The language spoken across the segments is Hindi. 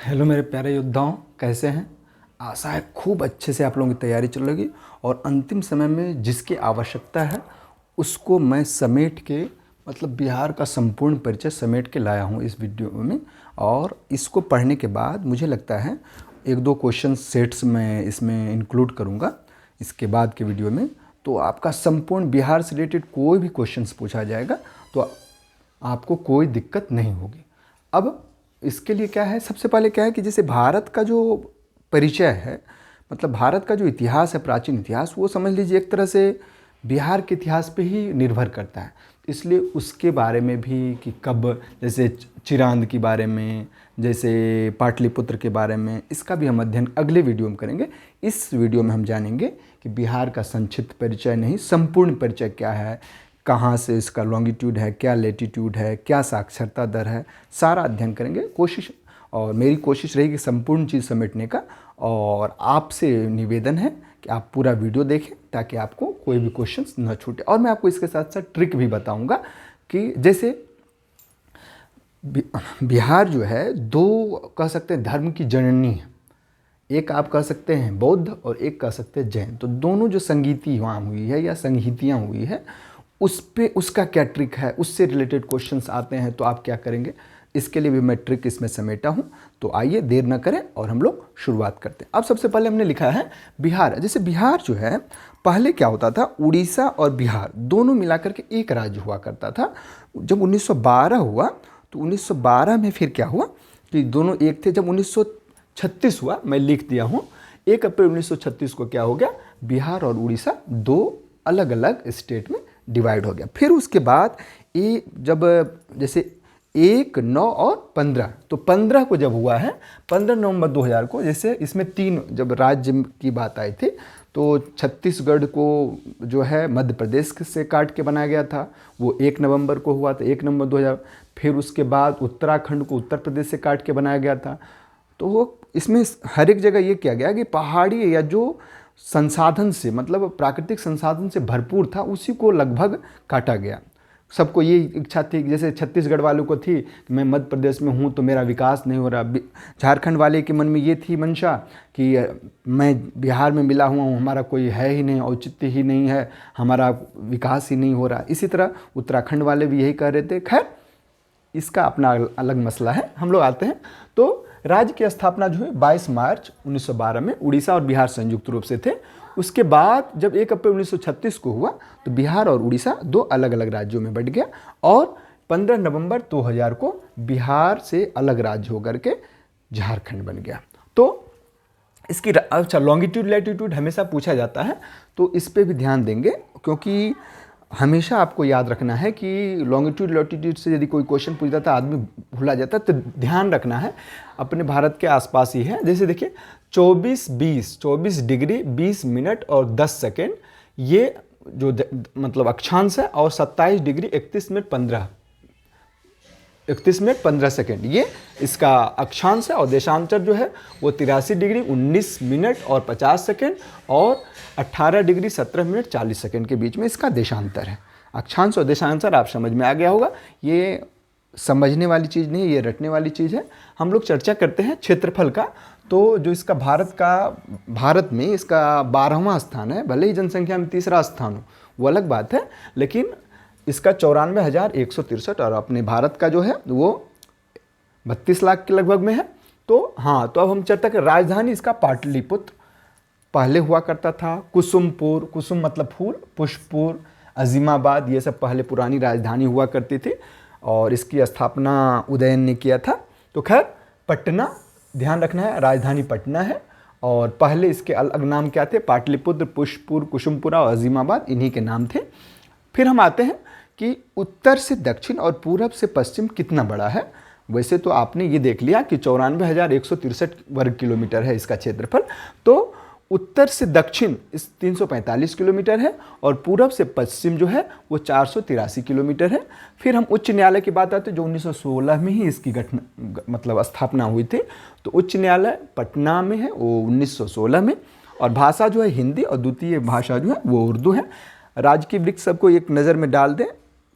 हेलो मेरे प्यारे योद्धाओं, कैसे हैं। आशा है खूब अच्छे से आप लोगों की तैयारी चल रही और अंतिम समय में जिसकी आवश्यकता है उसको मैं समेट के बिहार का संपूर्ण परिचय समेट के लाया हूँ इस वीडियो में। और इसको पढ़ने के बाद मुझे लगता है एक दो क्वेश्चन सेट्स मैं इसमें इंक्लूड करूँगा इसके बाद के वीडियो में। तो आपका संपूर्ण बिहार से रिलेटेड कोई भी क्वेश्चंस पूछा जाएगा तो आपको कोई दिक्कत नहीं होगी। अब इसके लिए क्या है, सबसे पहले क्या है कि जैसे भारत का जो परिचय है, भारत का जो इतिहास है, प्राचीन इतिहास, वो समझ लीजिए एक तरह से बिहार के इतिहास पे ही निर्भर करता है। इसलिए उसके बारे में भी कि कब, जैसे चिरांद के बारे में, जैसे पाटलिपुत्र के बारे में, इसका भी हम अध्ययन अगले वीडियो में करेंगे। इस वीडियो में हम जानेंगे कि बिहार का संक्षिप्त परिचय नहीं, संपूर्ण परिचय क्या है, कहाँ से इसका लॉन्गिट्यूड है, क्या लेटीट्यूड है, क्या साक्षरता दर है, सारा अध्ययन करेंगे। कोशिश और मेरी कोशिश रहेगी संपूर्ण चीज़ समेटने का। और आपसे निवेदन है कि आप पूरा वीडियो देखें ताकि आपको कोई भी क्वेश्चन न छूटे। और मैं आपको इसके साथ साथ ट्रिक भी बताऊंगा कि जैसे बिहार जो है दो कह सकते हैं धर्म की जननी है। एक आप कह सकते हैं बौद्ध और एक कह सकते हैं जैन। तो दोनों जो संगीति वहाँ हुई है या संगीतियाँ हुई है उस पे उसका क्या ट्रिक है, उससे रिलेटेड क्वेश्चंस आते हैं तो आप क्या करेंगे, इसके लिए भी मैं ट्रिक इसमें समेटा हूँ। तो आइए देर न करें और हम लोग शुरुआत करते हैं। अब सबसे पहले हमने लिखा है बिहार। जैसे बिहार जो है पहले क्या होता था, उड़ीसा और बिहार दोनों मिलाकर के एक राज्य हुआ करता था। जब 1912 हुआ तो 1912 में फिर क्या हुआ कि दोनों एक थे। जब 1936 हुआ, मैं लिख दिया हूँ, 1 अप्रैल 1936 को क्या हो गया, बिहार और उड़ीसा दो अलग अलग स्टेट में डिवाइड हो गया। फिर उसके बाद ये जब जैसे 1, 9 और 15, तो 15 को जब हुआ है, 15 नवंबर 2000 को, जैसे इसमें 3 जब राज्य की बात आई थी तो छत्तीसगढ़ को जो है मध्य प्रदेश से काट के बनाया गया था, वो 1 नवंबर को हुआ था, 1 नवंबर 2000। फिर उसके बाद उत्तराखंड को उत्तर प्रदेश से काट के बनाया गया था। तो वो इसमें हर एक जगह ये किया गया कि पहाड़ी या जो संसाधन से प्राकृतिक संसाधन से भरपूर था उसी को लगभग काटा गया। सबको ये इच्छा थी, जैसे छत्तीसगढ़ वालों को थी कि मैं मध्य प्रदेश में हूँ तो मेरा विकास नहीं हो रहा। झारखंड वाले के मन में ये थी मंशा कि मैं बिहार में मिला हुआ हूँ, हमारा कोई है ही नहीं, औचित्य ही नहीं है, हमारा विकास ही नहीं हो रहा। इसी तरह उत्तराखंड वाले भी यही कह रहे थे। खैर इसका अपना अलग मसला है, हम लोग आते हैं। तो राज्य की स्थापना जो है 22 मार्च 1912 में उड़ीसा और बिहार संयुक्त रूप से थे। उसके बाद जब 1 अप्रैल 1936 को हुआ तो बिहार और उड़ीसा दो अलग अलग राज्यों में बंट गया और 15 नवंबर 2000 को बिहार से अलग राज्य होकर के झारखंड बन गया। तो इसकी अच्छा लॉन्गिट्यूड लैटिट्यूड हमेशा पूछा जाता है तो इस पर भी ध्यान देंगे, क्योंकि हमेशा आपको याद रखना है कि लॉन्गिट्यूड लैटिट्यूड से यदि कोई क्वेश्चन पूछ जाता है आदमी भूला जाता है। तो ध्यान रखना है अपने भारत के आसपास ही है। जैसे देखिए 24 डिग्री 20 मिनट और 10 सेकेंड ये जो अक्षांश है, और 27 डिग्री 31 मिनट 15 सेकेंड ये इसका अक्षांश है, और देशांतर जो है वो 83 डिग्री 19 मिनट और 50 सेकेंड और 18 डिग्री 17 मिनट 40 सेकेंड के बीच में इसका देशांतर है। अक्षांश और देशांतर आप समझ में आ गया होगा। ये समझने वाली चीज़ नहीं है, ये रटने वाली चीज़ है। हम लोग चर्चा करते हैं क्षेत्रफल का। तो जो इसका भारत में इसका 12वां स्थान है, भले ही जनसंख्या में तीसरा स्थान हो वो अलग बात है, लेकिन इसका 94,163 और अपने भारत का जो है वो 32 लाख के लगभग में है। तो हाँ, तो अब हम चर्चा करें। राजधानी इसका पाटलिपुत्र पहले हुआ करता था। कुसुमपुर, कुसुम मतलब फूल, पुष्पपुर, अजीमाबाद, ये सब पहले पुरानी राजधानी हुआ करती थी और इसकी स्थापना उदयन ने किया था। तो खैर पटना ध्यान रखना है, राजधानी पटना है। और पहले इसके अलग नाम क्या थे, पाटलिपुत्र, पुष्पपुर, कुसुमपुरा और अजीमाबाद, इन्हीं के नाम थे। फिर हम आते हैं कि उत्तर से दक्षिण और पूरब से पश्चिम कितना बड़ा है। वैसे तो आपने ये देख लिया कि 94,163 वर्ग किलोमीटर है इसका क्षेत्रफल। तो उत्तर से दक्षिण इस 345 किलोमीटर है और पूरब से पश्चिम जो है वो 483 किलोमीटर है। फिर हम उच्च न्यायालय की बात आते हैं जो 1916 में ही इसकी स्थापना हुई थी। तो उच्च न्यायालय पटना में है वो 1916 में। और भाषा जो है हिंदी और द्वितीय भाषा जो है वो उर्दू है। राज्य की वृक्ष सबको एक नज़र में डाल दें,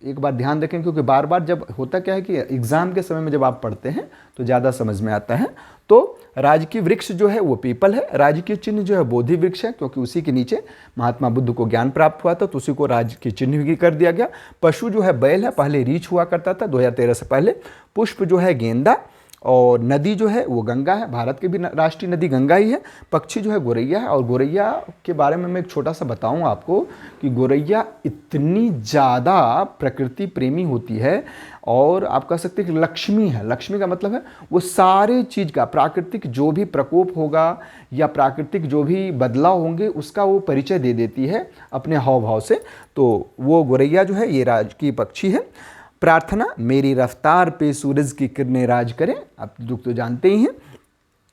एक बार ध्यान रखें, क्योंकि बार बार जब होता क्या है कि एग्ज़ाम के समय में जब आप पढ़ते हैं तो ज़्यादा समझ में आता है। तो राजकीय वृक्ष जो है वो पीपल है, राजकीय चिन्ह जो है बोधि वृक्ष है, क्योंकि उसी के नीचे महात्मा बुद्ध को ज्ञान प्राप्त हुआ था, तो उसी को राजकीय चिन्ह भी कर दिया गया। पशु जो है बैल है, पहले रीछ हुआ करता था 2013 से पहले। पुष्प जो है गेंदा, और नदी जो है वो गंगा है, भारत की भी राष्ट्रीय नदी गंगा ही है। पक्षी जो है गोरैया है, और गोरैया के बारे में मैं एक छोटा सा बताऊं आपको कि गोरैया इतनी ज़्यादा प्रकृति प्रेमी होती है, और आप कह सकते हैं कि लक्ष्मी है। लक्ष्मी का मतलब है वो सारे चीज़ का, प्राकृतिक जो भी प्रकोप होगा या प्राकृतिक जो भी बदलाव होंगे उसका वो परिचय दे देती है अपने हाव भाव से। तो वो गोरैया जो है ये राजकीय पक्षी है। प्रार्थना, मेरी रफ्तार पे सूरज की किरणें राज करें, आप लोग तो जानते ही हैं।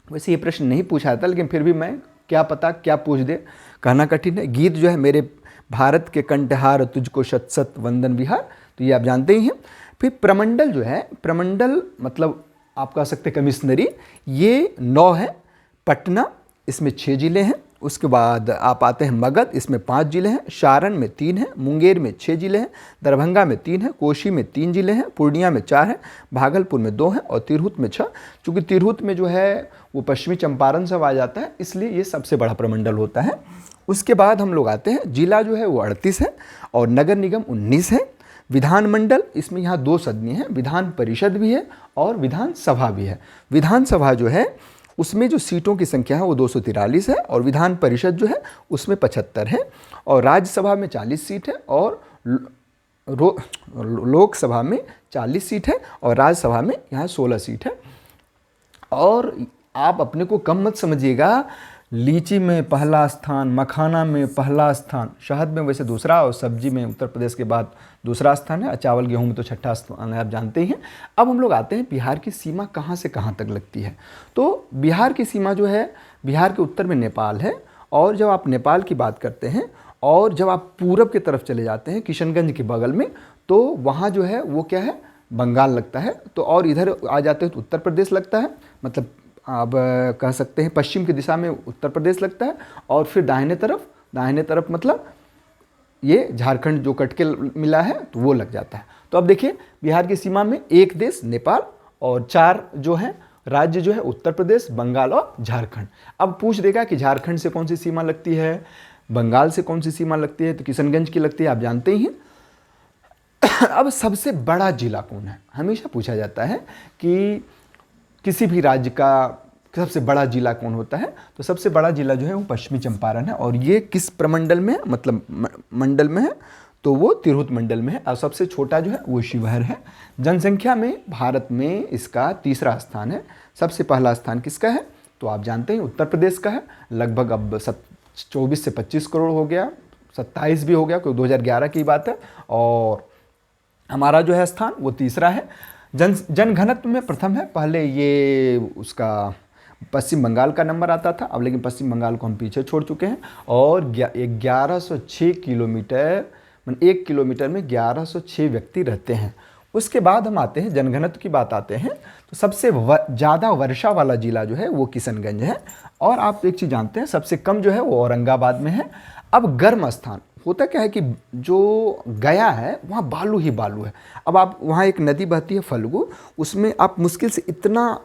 वैसे ये प्रश्न नहीं पूछा था, लेकिन फिर भी मैं क्या पता क्या पूछ दे, कहना कठिन है। गीत जो है, मेरे भारत के कंठहार तुझको शत शत वंदन विहार, तो ये आप जानते ही हैं। फिर प्रमंडल जो है, प्रमंडल मतलब आप कह सकते कमिश्नरी, ये 9 है। पटना, इसमें 6 जिले हैं। उसके बाद आप आते हैं मगध, इसमें 5 जिले हैं। सारण में 3 हैं, मुंगेर में 6 जिले हैं, दरभंगा में 3 हैं, कोशी में 3 जिले हैं, पूर्णिया में 4 हैं, भागलपुर में 2 हैं, और तिरहुत में 6। चूँकि तिरहुत में जो है वो पश्चिमी चंपारण से आ जाता है, इसलिए ये सबसे बड़ा प्रमंडल होता है। उसके बाद हम लोग आते हैं, जिला जो है वो 38 है, और नगर निगम 19 है। विधानमंडल, इसमें यहाँ 2 सदनी हैं, विधान परिषद भी है और विधानसभा भी है। विधानसभा जो है उसमें जो सीटों की संख्या है वो 243 है, और विधान परिषद जो है उसमें 75 है, और राज्यसभा में 40 सीट है, और लोकसभा में 40 सीट है, और राज्यसभा में यहाँ 16 सीट है। और आप अपने को कम मत समझिएगा, लीची में पहला स्थान, मखाना में पहला स्थान, शहद में वैसे दूसरा, और सब्जी में उत्तर प्रदेश के बाद दूसरा स्थान है, चावल गेहूं में तो 6ठा स्थान है, आप जानते ही हैं। अब हम लोग आते हैं बिहार की सीमा कहाँ से कहाँ तक लगती है। तो बिहार की सीमा जो है, बिहार के उत्तर में नेपाल है, और जब आप नेपाल की बात करते हैं और जब आप पूरब की तरफ चले जाते हैं किशनगंज के बगल में, तो वहाँ जो है वो क्या है, बंगाल लगता है। तो और इधर आ जाते हैं तो उत्तर प्रदेश लगता है, मतलब आप कह सकते हैं पश्चिम की दिशा में उत्तर प्रदेश लगता है, और फिर दाहिने तरफ मतलब ये झारखंड जो कट के मिला है तो वो लग जाता है। तो अब देखिए बिहार की सीमा में एक देश नेपाल, और 4 जो हैं राज्य जो है उत्तर प्रदेश, बंगाल और झारखंड। अब पूछ देगा कि झारखंड से कौन सी सीमा लगती है, बंगाल से कौन सी सीमा लगती है, तो किशनगंज की लगती है, आप जानते ही हैं। अब सबसे बड़ा जिला कौन है, हमेशा पूछा जाता है कि किसी भी राज्य का सबसे बड़ा जिला कौन होता है, तो सबसे बड़ा जिला जो है वो पश्चिमी चंपारण है, और ये किस प्रमंडल में है, मतलब मंडल में है, तो वो तिरहुत मंडल में है। और सबसे छोटा जो है वो शिवहर है। जनसंख्या में भारत में इसका 3रा स्थान है। सबसे पहला स्थान किसका है, तो आप जानते हैं उत्तर प्रदेश का है, लगभग अब 24 से 25 करोड़ हो गया, 27 भी हो गया, क्योंकि 2011 की बात है। और हमारा जो है स्थान वो 3रा है। जनघनत्व में प्रथम है, पहले ये उसका पश्चिम बंगाल का नंबर आता था, अब लेकिन पश्चिम बंगाल को हम पीछे छोड़ चुके हैं। और 1106 किलोमीटर, मतलब 1 किलोमीटर में 1106 व्यक्ति रहते हैं। उसके बाद हम आते हैं जनघनत्व की बात आते हैं, तो सबसे ज़्यादा वर्षा वाला जिला जो है वो किशनगंज है। और आप एक चीज़ जानते हैं, सबसे कम जो है वो औरंगाबाद में है। अब गर्म स्थान होता क्या है कि जो गया है वहाँ बालू ही बालू है। अब आप वहाँ एक नदी बहती है फल्गु, उसमें आप मुश्किल से इतना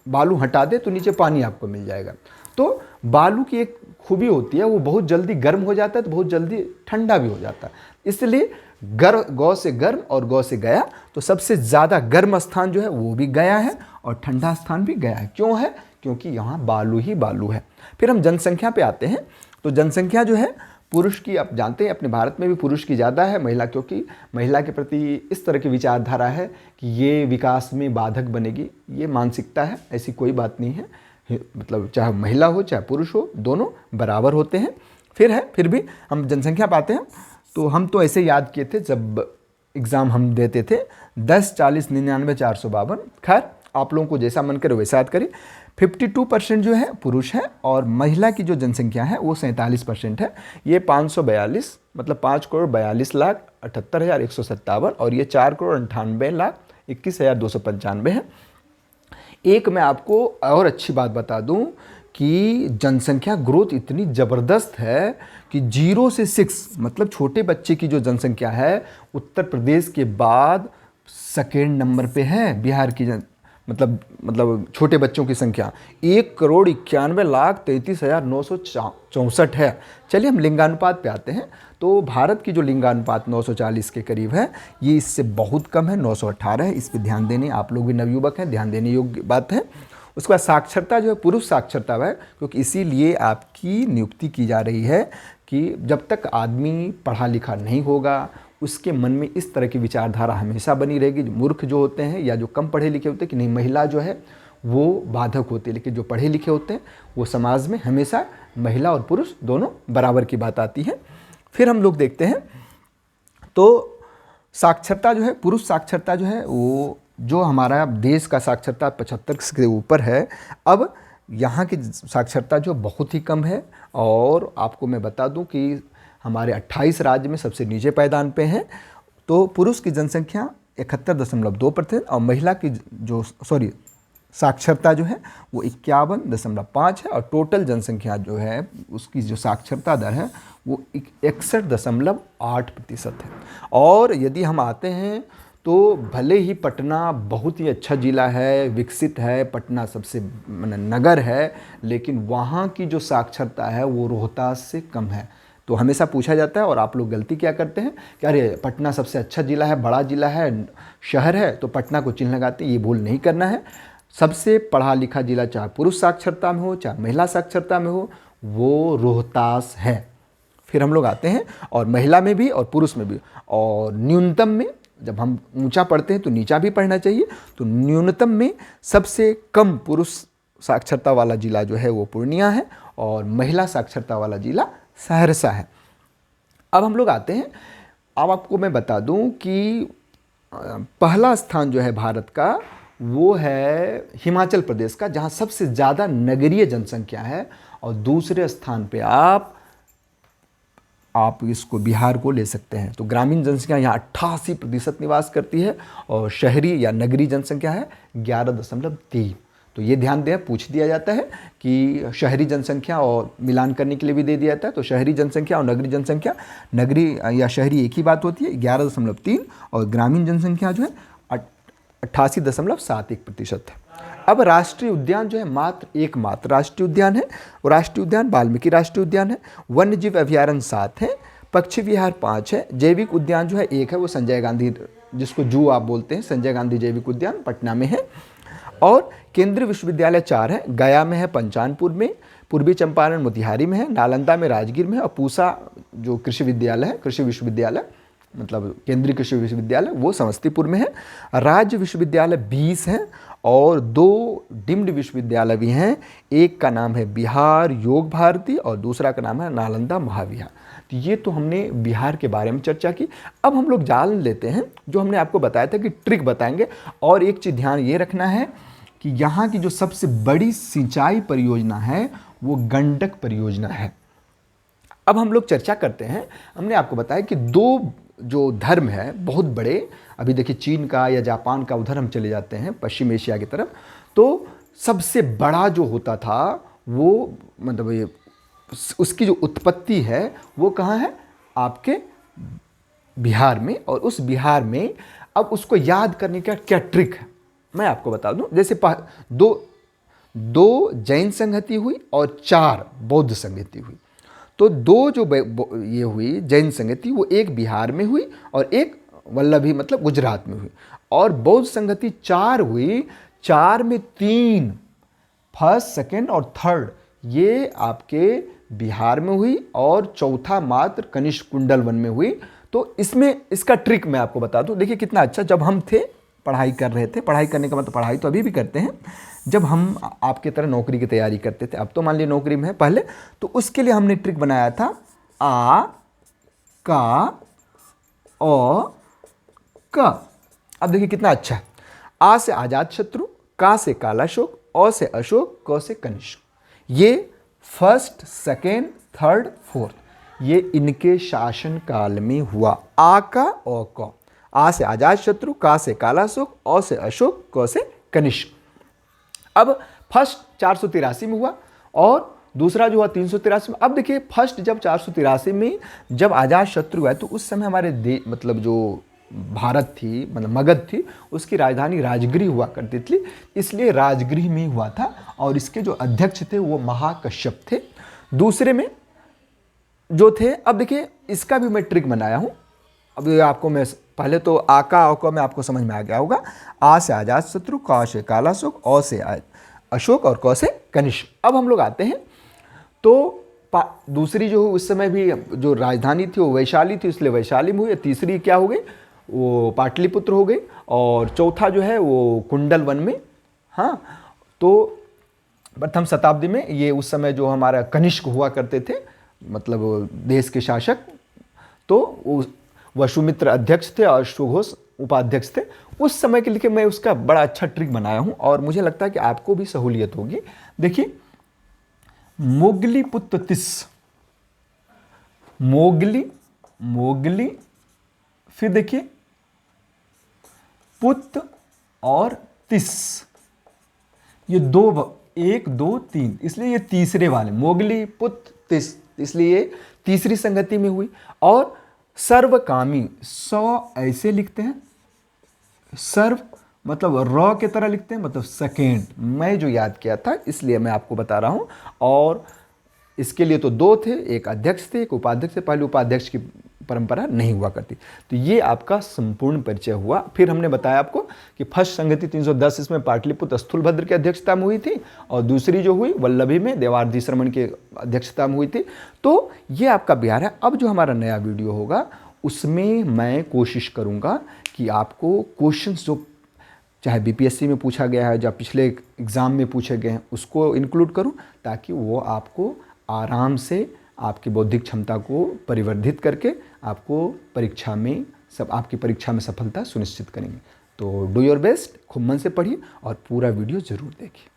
बालू हटा दें तो नीचे पानी आपको मिल जाएगा। तो बालू की एक खूबी होती है, वो बहुत जल्दी गर्म हो जाता है तो बहुत जल्दी ठंडा भी हो जाता है। इसलिए गौ से गर्म और गौ से गया, तो सबसे ज़्यादा गर्म स्थान जो है वो भी गया है, और ठंडा स्थान भी गया है। क्यों है, क्योंकि यहाँ बालू ही बालू है। फिर हम जनसंख्या पे आते हैं, तो जनसंख्या जो है पुरुष की, आप जानते हैं अपने भारत में भी पुरुष की ज़्यादा है, महिला, क्योंकि महिला के प्रति इस तरह की विचारधारा है कि ये विकास में बाधक बनेगी, ये मानसिकता है। ऐसी कोई बात नहीं है, मतलब चाहे महिला हो चाहे पुरुष हो, दोनों बराबर होते हैं। फिर भी हम जनसंख्या पाते हैं, तो हम तो ऐसे याद किए थे जब एग्ज़ाम हम देते थे, 10, 40, 99, 452। खैर आप लोगों को जैसा मन करे वैसा याद करिए। 52% जो है पुरुष है, और महिला की जो जनसंख्या है वो 47% है। ये 542, मतलब 5,42,78,157, और ये 4,98,21,295 है। एक मैं आपको और अच्छी बात बता दूं कि जनसंख्या ग्रोथ इतनी ज़बरदस्त है कि 0 से 6 मतलब छोटे बच्चे की जो जनसंख्या है उत्तर प्रदेश के बाद सेकेंड नंबर पे है बिहार की मतलब छोटे बच्चों की संख्या 1,91,33,964 है। चलिए हम लिंगानुपात पे आते हैं। तो भारत की जो लिंगानुपात 940 के करीब है, ये इससे बहुत कम है, 918 है। इस पे ध्यान देने, आप लोग भी नवयुवक हैं, ध्यान देने योग्य बात है। उसके बाद साक्षरता जो है पुरुष साक्षरता है, क्योंकि इसीलिए आपकी नियुक्ति की जा रही है कि जब तक आदमी पढ़ा लिखा नहीं होगा उसके मन में इस तरह की विचारधारा हमेशा बनी रहेगी। मूर्ख जो होते हैं या जो कम पढ़े लिखे होते हैं कि नहीं महिला जो है वो बाधक होती है, लेकिन जो पढ़े लिखे होते हैं वो समाज में हमेशा महिला और पुरुष दोनों बराबर की बात आती है। फिर हम लोग देखते हैं तो साक्षरता जो है, पुरुष साक्षरता जो है वो जो हमारा देश का साक्षरता 75 से ऊपर है। अब यहाँ की साक्षरता जो बहुत ही कम है, और आपको मैं बता दूं कि हमारे 28 राज्य में सबसे नीचे पायदान पे हैं। तो पुरुष की जनसंख्या 71.2% और महिला की जो साक्षरता जो है वो 51.5 है, और टोटल जनसंख्या जो है उसकी जो साक्षरता दर है वो 61.8% है। और यदि हम आते हैं तो भले ही पटना बहुत ही अच्छा ज़िला है, विकसित है, पटना सबसे नगर है, लेकिन वहाँ की जो साक्षरता है वो रोहतास से कम है। तो हमेशा पूछा जाता है, और आप लोग गलती क्या करते हैं कि अरे पटना सबसे अच्छा ज़िला है, बड़ा ज़िला है, शहर है, तो पटना को चिन्ह लगाते हैं। ये भूल नहीं करना है। सबसे पढ़ा लिखा ज़िला चाहे पुरुष साक्षरता में हो चाहे महिला साक्षरता में हो, वो रोहतास है। फिर हम लोग आते हैं और महिला में भी और पुरुष में भी, और न्यूनतम में जब हम ऊंचा पढ़ते हैं तो नीचा भी पढ़ना चाहिए। तो न्यूनतम में सबसे कम पुरुष साक्षरता वाला ज़िला जो है वो पूर्णिया है, और महिला साक्षरता वाला ज़िला सहरसा है। अब हम लोग आते हैं, अब आपको मैं बता दूं कि पहला स्थान जो है भारत का वो है हिमाचल प्रदेश का, जहां सबसे ज़्यादा नगरीय जनसंख्या है, और दूसरे स्थान पे आप इसको बिहार को ले सकते हैं। तो ग्रामीण जनसंख्या यहाँ 88% निवास करती है, और शहरी या नगरीय जनसंख्या है 11.3। तो ये ध्यान दें, पूछ दिया जाता है कि शहरी जनसंख्या और मिलान करने के लिए भी दे दिया जाता है। तो शहरी जनसंख्या और नगरीय जनसंख्या, नगरीय या शहरी एक ही बात होती है, 11.3, और ग्रामीण जनसंख्या जो है 88.71% है। अब राष्ट्रीय उद्यान जो है एकमात्र राष्ट्रीय उद्यान है, और राष्ट्रीय उद्यान वाल्मीकि राष्ट्रीय उद्यान है। वन्य जीव अभ्यारण्य 7 है, पक्षी विहार 5 है, जैविक उद्यान जो है 1 है, वो संजय गांधी, जिसको जू आप बोलते हैं, संजय गांधी जैविक उद्यान पटना में है। और केंद्रीय विश्वविद्यालय 4 है, गया में है, पंचानपुर में, पूर्वी चंपारण मोतिहारी में है, नालंदा में राजगीर में है, और पूसा जो कृषि विद्यालय है, कृषि विश्वविद्यालय मतलब केंद्रीय कृषि विश्वविद्यालय, वो समस्तीपुर में है। राज्य विश्वविद्यालय 20 हैं, और 2 डिम्ड विश्वविद्यालय भी हैं। एक का नाम है बिहार योग भारती और दूसरा का नाम है नालंदा महाविहार। तो ये तो हमने बिहार के बारे में चर्चा की। अब हम लोग जान लेते हैं, जो हमने आपको बताया था कि ट्रिक बताएंगे। और एक चीज़ ध्यान ये रखना है कि यहाँ की जो सबसे बड़ी सिंचाई परियोजना है वो गंडक परियोजना है। अब हम लोग चर्चा करते हैं। हमने आपको बताया कि 2 जो धर्म है बहुत बड़े, अभी देखिए चीन का या जापान का, उधर हम चले जाते हैं पश्चिम एशिया की तरफ, तो सबसे बड़ा जो होता था वो मतलब ये उसकी जो उत्पत्ति है वो कहाँ है, आपके बिहार में। और उस बिहार में अब उसको याद करने का क्या ट्रिक है मैं आपको बता दूं। जैसे दो जैन संगति हुई और 4 बौद्ध संगति हुई। तो 2 जो ये हुई जैन संगति, वो एक बिहार में हुई और एक वल्लभी मतलब गुजरात में हुई। और बौद्ध संगति 4 हुई, 4 में 3 फर्स्ट, सेकेंड और थर्ड ये आपके बिहार में हुई, और चौथा मात्र कनिष्क कुंडल वन में हुई। तो इसमें इसका ट्रिक मैं आपको बता दूं। देखिए कितना अच्छा, जब हम थे पढ़ाई कर रहे थे, पढ़ाई करने का मतलब पढ़ाई तो अभी भी करते हैं, जब हम आपके तरह नौकरी की तैयारी करते थे, अब तो मान लीजिए नौकरी में है पहले, तो उसके लिए हमने ट्रिक बनाया था आ का ओ क। अब देखिए कितना अच्छा है। आ से आजाद शत्रु, का से कालाशोक, ओ से अशोक, क से कनिष्क। ये फर्स्ट, सेकेंड, थर्ड, फोर्थ, ये इनके शासन काल में हुआ। आ का ओ क, आ से आजाद शत्रु, का से कालाशोक, ओ से अशोक, क से कनिष्क। अब फर्स्ट 483 में हुआ, और दूसरा जो हुआ 383 में। अब देखिए फर्स्ट जब 483 में जब आज़ाद शत्रु हुआ तो उस समय हमारे मतलब जो भारत थी, मतलब मगध थी, उसकी राजधानी राजगृह हुआ करती थी, इसलिए राजगृह में हुआ था और इसके जो अध्यक्ष थे वो महाकश्यप थे। दूसरे में जो थे, अब देखिए इसका भी मैं ट्रिक बनाया हूँ। अब ये आपको मैं पहले तो आ का औ का में आपको समझ में आ गया होगा। आ से आजाद शत्रु, का से कालाशोक, औ से अशोक और क से कनिष्क। अब हम लोग आते हैं तो दूसरी जो उस समय भी जो राजधानी थी वो वैशाली थी, इसलिए वैशाली में हुई। तीसरी क्या हो गई, वो पाटलिपुत्र हो गई। और चौथा जो है वो कुंडल वन में। हाँ, तो प्रथम शताब्दी में ये उस समय जो हमारा कनिष्क हुआ करते थे, मतलब देश के शासक, तो वसुमित्र अध्यक्ष थे और सुघोष उपाध्यक्ष थे। उस समय के लिए मैं उसका बड़ा अच्छा ट्रिक बनाया हूँ और मुझे लगता है कि आपको भी सहूलियत होगी। देखिए, मोगली पुत्र तिस, मोगली, फिर देखिए पुत्र और तिस, ये दो, 1 2 3, इसलिए ये तीसरे वाले मोगली पुत्र तिस, इसलिए ये तीसरी संगति में हुई। और सर्वकामी, 100 ऐसे लिखते हैं, सर्व मतलब र के तरह लिखते हैं, मतलब सेकेंड। मैं जो याद किया था इसलिए मैं आपको बता रहा हूँ। और इसके लिए तो 2 थे, एक अध्यक्ष थे, एक उपाध्यक्ष थे। पहले उपाध्यक्ष की परंपरा नहीं हुआ करती। तो ये आपका संपूर्ण परिचय हुआ। फिर हमने बताया आपको कि फर्स्ट संगति 310 इसमें पाटलिपुत्र स्थूलभद्र की अध्यक्षता में हुई थी और दूसरी जो हुई वल्लभी में देवार्जी श्रमण के अध्यक्षता में हुई थी। तो ये आपका बिहार है। अब जो हमारा नया वीडियो होगा उसमें मैं कोशिश करूँगा कि आपको क्वेश्चंस जो चाहे बीपीएससी में पूछा गया है, या पिछले एग्ज़ाम में पूछे गए हैं, उसको इंक्लूड करूं, ताकि वो आपको आराम से आपकी बौद्धिक क्षमता को परिवर्धित करके आपको परीक्षा में आपकी परीक्षा में सफलता सुनिश्चित करेंगे। तो डू योर बेस्ट, खूब मन से पढ़िए और पूरा वीडियो ज़रूर देखिए।